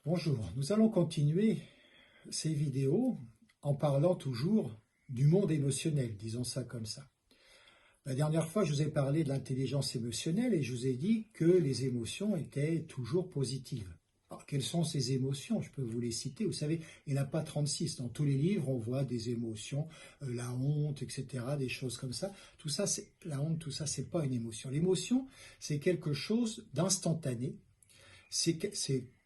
Bonjour, nous allons continuer ces vidéos en parlant toujours du monde émotionnel, disons ça comme ça. La dernière fois, je vous ai parlé de l'intelligence émotionnelle et je vous ai dit que les émotions étaient toujours positives. Alors, quelles sont ces émotions? Je peux vous les citer. Vous savez, il n'y en a pas 36. Dans tous les livres, on voit des émotions, la honte, etc., des choses comme ça. Tout ça, la honte, tout ça, c'est pas une émotion. L'émotion, c'est quelque chose d'instantané.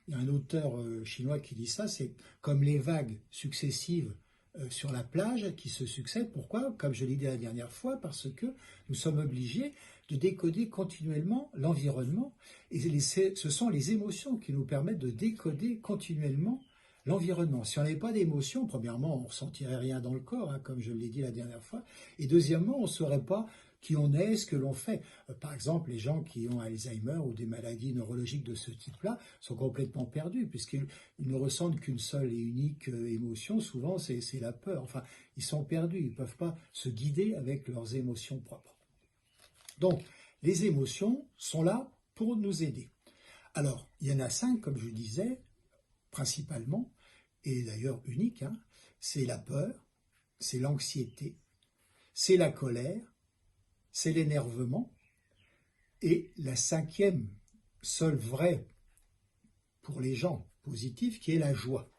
Il y a un auteur chinois qui dit ça, c'est comme les vagues successives sur la plage qui se succèdent. Pourquoi? Comme je l'ai dit la dernière fois, parce que nous sommes obligés de décoder continuellement l'environnement. Et ce sont les émotions qui nous permettent de décoder continuellement l'environnement. Si on n'avait pas d'émotions, premièrement, on ne ressentirait rien dans le corps, hein, comme je l'ai dit la dernière fois. Et deuxièmement, on ne saurait pas qui on est, ce que l'on fait. Par exemple, les gens qui ont Alzheimer ou des maladies neurologiques de ce type-là sont complètement perdus, puisqu'ils ne ressentent qu'une seule et unique émotion, souvent c'est la peur. Enfin, ils sont perdus, ils ne peuvent pas se guider avec leurs émotions propres. Donc, les émotions sont là pour nous aider. Alors, il y en a 5, comme je disais, principalement, et d'ailleurs uniques, hein. C'est la peur, c'est l'anxiété, c'est la colère, c'est l'énervement, et la 5e, seule vraie pour les gens positifs, qui est la joie.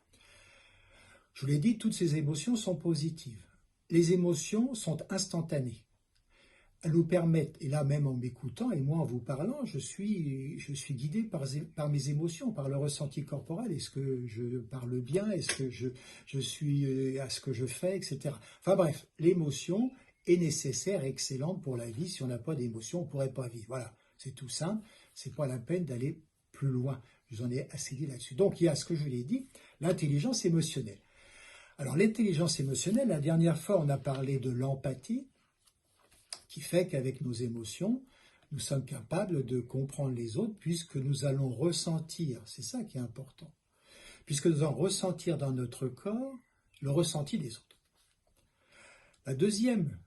Je vous l'ai dit, toutes ces émotions sont positives. Les émotions sont instantanées. Elles nous permettent, et là même en m'écoutant et moi en vous parlant, je suis guidé par mes émotions, par le ressenti corporel. Est-ce que je parle bien? Est-ce que je suis à ce que je fais, etc. Enfin bref, l'émotion est nécessaire et excellente pour la vie. Si on n'a pas d'émotion, on ne pourrait pas vivre. Voilà, c'est tout simple. C'est pas la peine d'aller plus loin. Je vous en ai assez dit là-dessus. Donc il y a ce que je vous l'ai dit, l'intelligence émotionnelle. Alors l'intelligence émotionnelle, la dernière fois on a parlé de l'empathie, qui fait qu'avec nos émotions, nous sommes capables de comprendre les autres puisque nous allons ressentir, c'est ça qui est important, puisque nous allons ressentir dans notre corps le ressenti des autres. La deuxième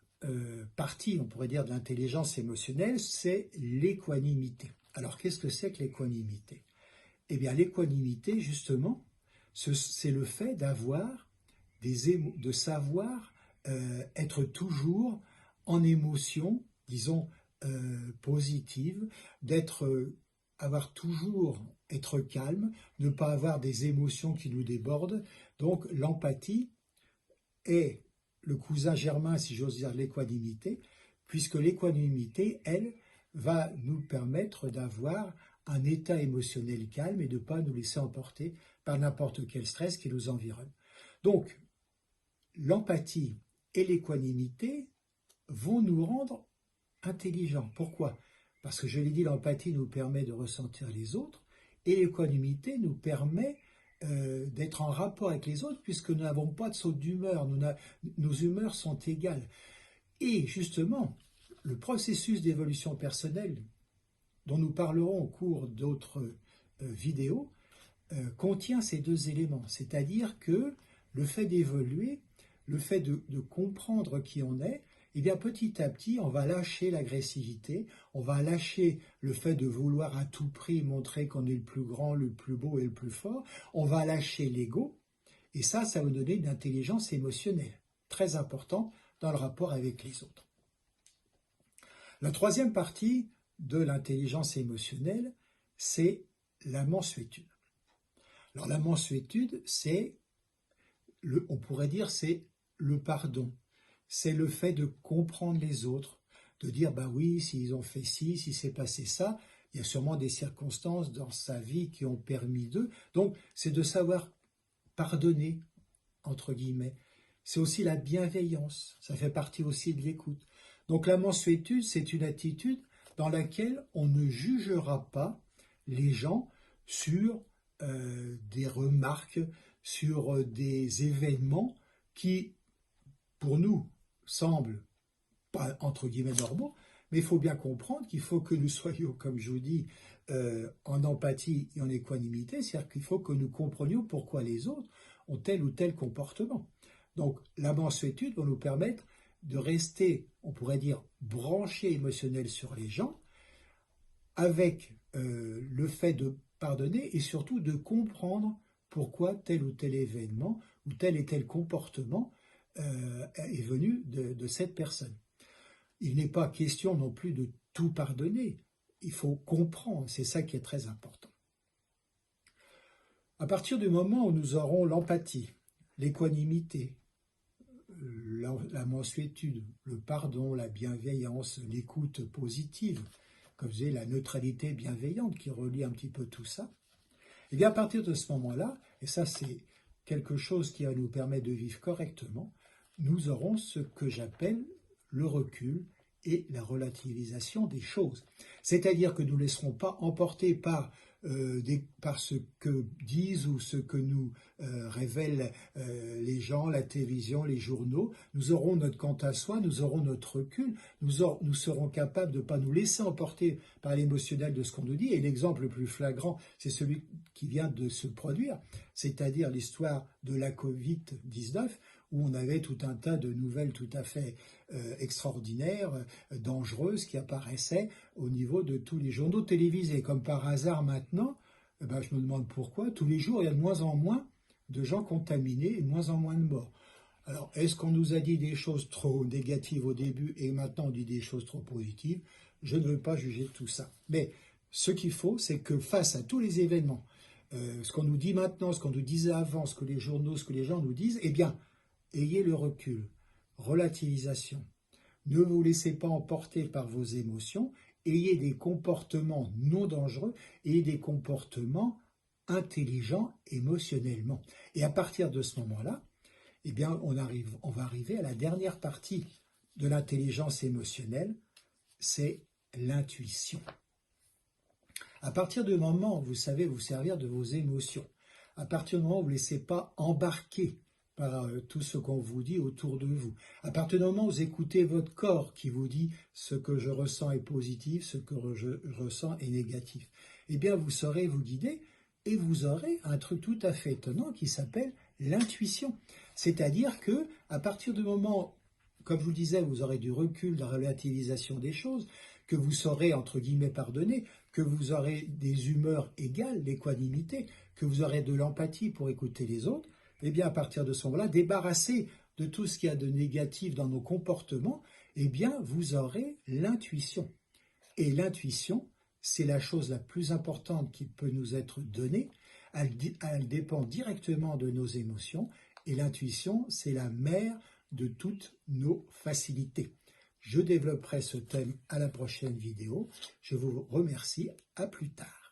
partie, on pourrait dire, de l'intelligence émotionnelle, c'est l'équanimité. Alors qu'est-ce que c'est que l'équanimité? Eh bien l'équanimité, justement, c'est le fait de savoir être toujours en émotion, disons, positive, être calme, ne pas avoir des émotions qui nous débordent. Donc l'empathie est le cousin germain, si j'ose dire, de l'équanimité, puisque l'équanimité, elle, va nous permettre d'avoir un état émotionnel calme et de ne pas nous laisser emporter par n'importe quel stress qui nous environne. Donc, l'empathie et l'équanimité vont nous rendre intelligents. Pourquoi? Parce que je l'ai dit, l'empathie nous permet de ressentir les autres et l'équanimité nous permet d'être en rapport avec les autres puisque nous n'avons pas de saut d'humeur, nos humeurs sont égales. Et justement, le processus d'évolution personnelle dont nous parlerons au cours d'autres vidéos contient ces deux éléments, c'est-à-dire que le fait d'évoluer, le fait de comprendre qui on est, eh bien petit à petit, on va lâcher l'agressivité, on va lâcher le fait de vouloir à tout prix montrer qu'on est le plus grand, le plus beau et le plus fort, on va lâcher l'ego, et ça va nous donner une intelligence émotionnelle, très importante dans le rapport avec les autres. La troisième partie de l'intelligence émotionnelle, c'est la mansuétude. Alors la mansuétude, on pourrait dire, c'est le pardon. C'est le fait de comprendre les autres, de dire, bah oui, s'ils ont fait ci, si c'est passé ça, il y a sûrement des circonstances dans sa vie qui ont permis d'eux. Donc, c'est de savoir pardonner, entre guillemets. C'est aussi la bienveillance, ça fait partie aussi de l'écoute. Donc, la mansuétude, c'est une attitude dans laquelle on ne jugera pas les gens sur des remarques, sur des événements qui, pour nous, semblent pas entre guillemets normaux, mais il faut bien comprendre qu'il faut que nous soyons, comme je vous dis, en empathie et en équanimité, c'est-à-dire qu'il faut que nous comprenions pourquoi les autres ont tel ou tel comportement. Donc la mansuétude va nous permettre de rester, on pourrait dire, branché émotionnel sur les gens, avec le fait de pardonner et surtout de comprendre pourquoi tel ou tel événement ou tel et tel comportement est venu de cette personne. Il n'est pas question non plus de tout pardonner. Il faut comprendre, c'est ça qui est très important. À partir du moment où nous aurons l'empathie, l'équanimité, la mansuétude, le pardon, la bienveillance, l'écoute positive, comme je disais, la neutralité bienveillante qui relie un petit peu tout ça, et bien à partir de ce moment-là, et ça c'est quelque chose qui va nous permettre de vivre correctement, nous aurons ce que j'appelle le recul et la relativisation des choses. C'est-à-dire que nous ne laisserons pas emporter par ce que disent ou ce que nous révèlent les gens, la télévision, les journaux. Nous aurons notre quant à soi, nous aurons notre recul, nous serons capables de ne pas nous laisser emporter par l'émotionnel de ce qu'on nous dit. Et l'exemple le plus flagrant, c'est celui qui vient de se produire, c'est-à-dire l'histoire de la Covid-19, où on avait tout un tas de nouvelles tout à fait extraordinaires, dangereuses, qui apparaissaient au niveau de tous les journaux télévisés. Comme par hasard maintenant, je me demande pourquoi, tous les jours il y a de moins en moins de gens contaminés et de moins en moins de morts. Alors, est-ce qu'on nous a dit des choses trop négatives au début et maintenant on dit des choses trop positives? Je ne veux pas juger de tout ça. Mais ce qu'il faut, c'est que face à tous les événements, ce qu'on nous dit maintenant, ce qu'on nous disait avant, ce que les journaux, ce que les gens nous disent, eh bien, ayez le recul, relativisation. Ne vous laissez pas emporter par vos émotions, ayez des comportements non dangereux, ayez des comportements intelligents émotionnellement. Et à partir de ce moment-là, eh bien, on va arriver à la dernière partie de l'intelligence émotionnelle, c'est l'intuition. À partir du moment où vous savez vous servir de vos émotions, à partir du moment où vous ne vous laissez pas embarquer par tout ce qu'on vous dit autour de vous, à partir du moment où vous écoutez votre corps qui vous dit ce que je ressens est positif, ce que je ressens est négatif, eh bien vous saurez vous guider et vous aurez un truc tout à fait étonnant qui s'appelle l'intuition. C'est-à-dire que à partir du moment, comme je vous le disais, vous aurez du recul, de la relativisation des choses, que vous saurez, entre guillemets, pardonner, que vous aurez des humeurs égales, l'équanimité, que vous aurez de l'empathie pour écouter les autres, eh bien, à partir de ce moment-là, débarrassé de tout ce qu'il y a de négatif dans nos comportements, eh bien, vous aurez l'intuition. Et l'intuition, c'est la chose la plus importante qui peut nous être donnée. Elle dépend directement de nos émotions. Et l'intuition, c'est la mère de toutes nos facilités. Je développerai ce thème à la prochaine vidéo. Je vous remercie. À plus tard.